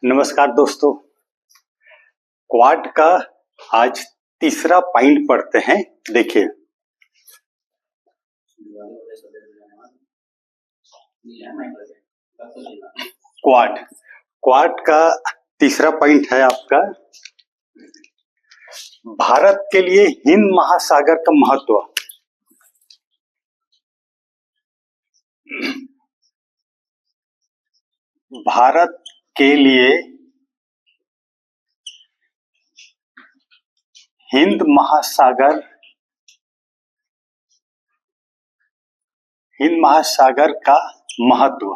नमस्कार दोस्तों। क्वाड का आज तीसरा पॉइंट पढ़ते हैं। देखिए, क्वाड क्वाड का तीसरा पॉइंट है आपका भारत के लिए हिंद महासागर का महत्व। भारत के लिए हिंद महासागर का महत्व।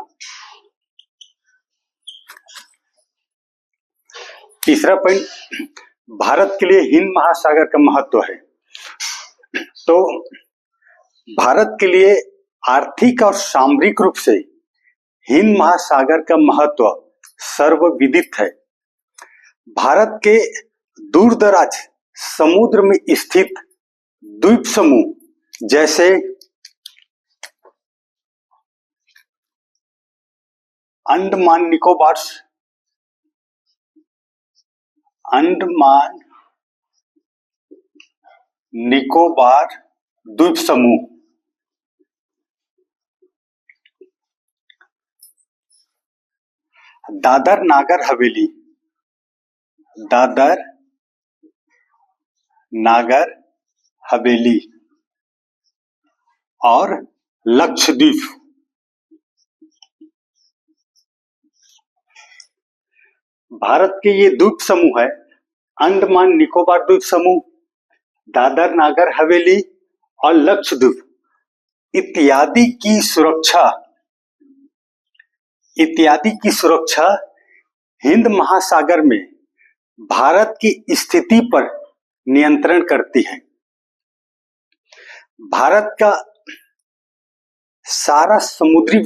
तीसरा पॉइंट भारत के लिए हिंद महासागर का महत्व है। तो भारत के लिए आर्थिक और सामरिक रूप से हिंद महासागर का महत्व सर्वविदित है। भारत के दूरदराज समुद्र में स्थित द्वीप समूह जैसे अंडमान निकोबार द्वीप समूह, दादर नागर हवेली और लक्षद्वीप। भारत के ये द्वीप समूह है अंडमान निकोबार द्वीप समूह, दादर नागर हवेली और लक्षद्वीप इत्यादि की सुरक्षा हिंद महासागर में भारत की स्थिति पर नियंत्रण करती है। भारत का सारा समुद्री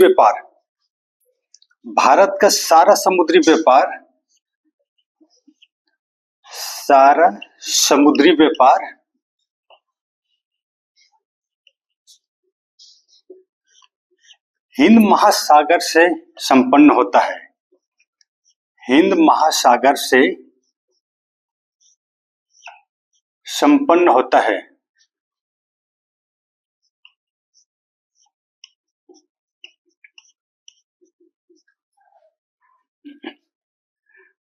व्यापार हिंद महासागर से संपन्न होता है। हिंद महासागर से संपन्न होता है।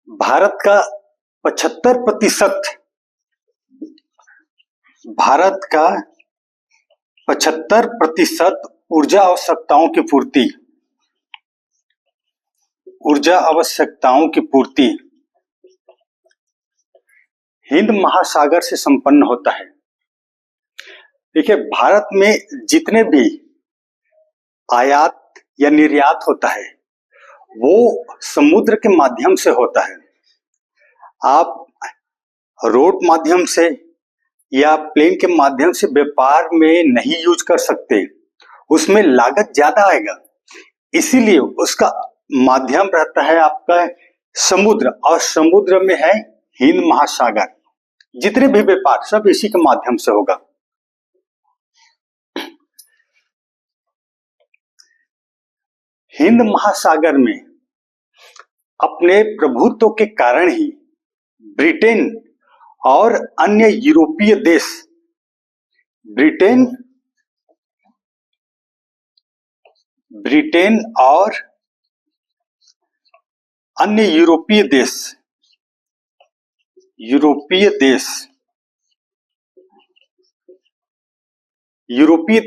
भारत का 75% ऊर्जा आवश्यकताओं की पूर्ति हिंद महासागर से संपन्न होता है। देखिए, भारत में जितने भी आयात या निर्यात होता है वो समुद्र के माध्यम से होता है। आप रोड माध्यम से या प्लेन के माध्यम से व्यापार में नहीं यूज कर सकते, उसमें लागत ज्यादा आएगा। इसीलिए उसका माध्यम रहता है आपका समुद्र, और समुद्र में है हिंद महासागर। जितने भी व्यापार सब इसी के माध्यम से होगा। हिंद महासागर में अपने प्रभुत्व के कारण ही ब्रिटेन और अन्य यूरोपीय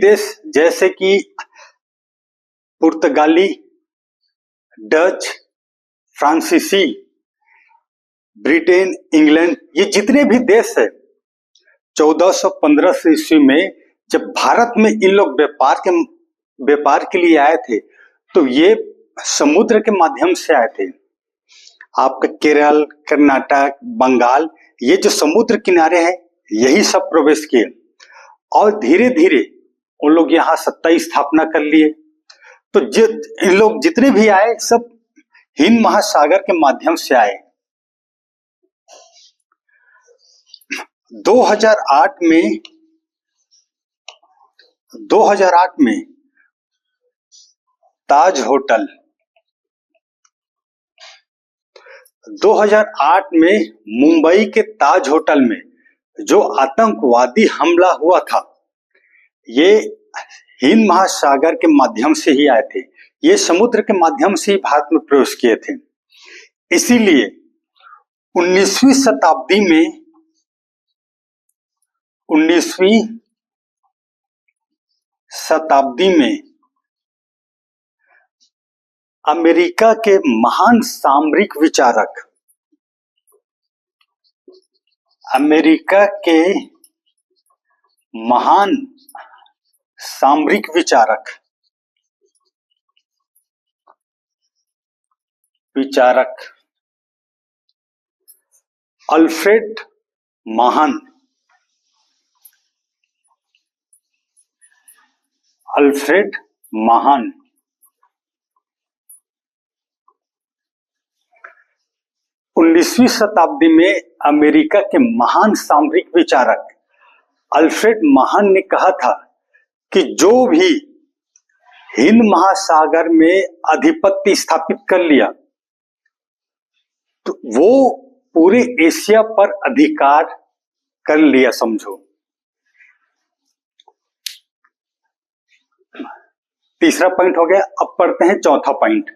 देश जैसे कि पुर्तगाली, डच, फ्रांसीसी, ब्रिटेन, इंग्लैंड, ये जितने भी देश है 1415 ईस्वी में जब भारत में इन लोग व्यापार के लिए आए थे तो ये समुद्र के माध्यम से आए थे। आपका केरल, कर्नाटक, बंगाल, ये जो समुद्र किनारे हैं यही सब प्रवेश किए और धीरे धीरे उन लोग यहाँ सत्ता स्थापना कर लिए। तो इन लोग जितने भी आए सब हिंद महासागर के माध्यम से आए। 2008 में ताज 2008 में मुंबई के ताज होटल में जो आतंकवादी हमला हुआ था, ये हिंद महासागर के माध्यम से ही आए थे, ये समुद्र के माध्यम से ही भारत में प्रवेश किए थे। इसीलिए 19वीं शताब्दी में अमेरिका के महान सामरिक विचारक, अमेरिका के महान सामरिक विचारक अल्फ्रेड महान 19वीं शताब्दी में अमेरिका के महान सामरिक विचारक अल्फ्रेड महान ने कहा था कि जो भी हिंद महासागर में आधिपत्य स्थापित कर लिया तो वो पूरे एशिया पर अधिकार कर लिया समझो। तीसरा पॉइंट हो गया। अब पढ़ते हैं चौथा पॉइंट।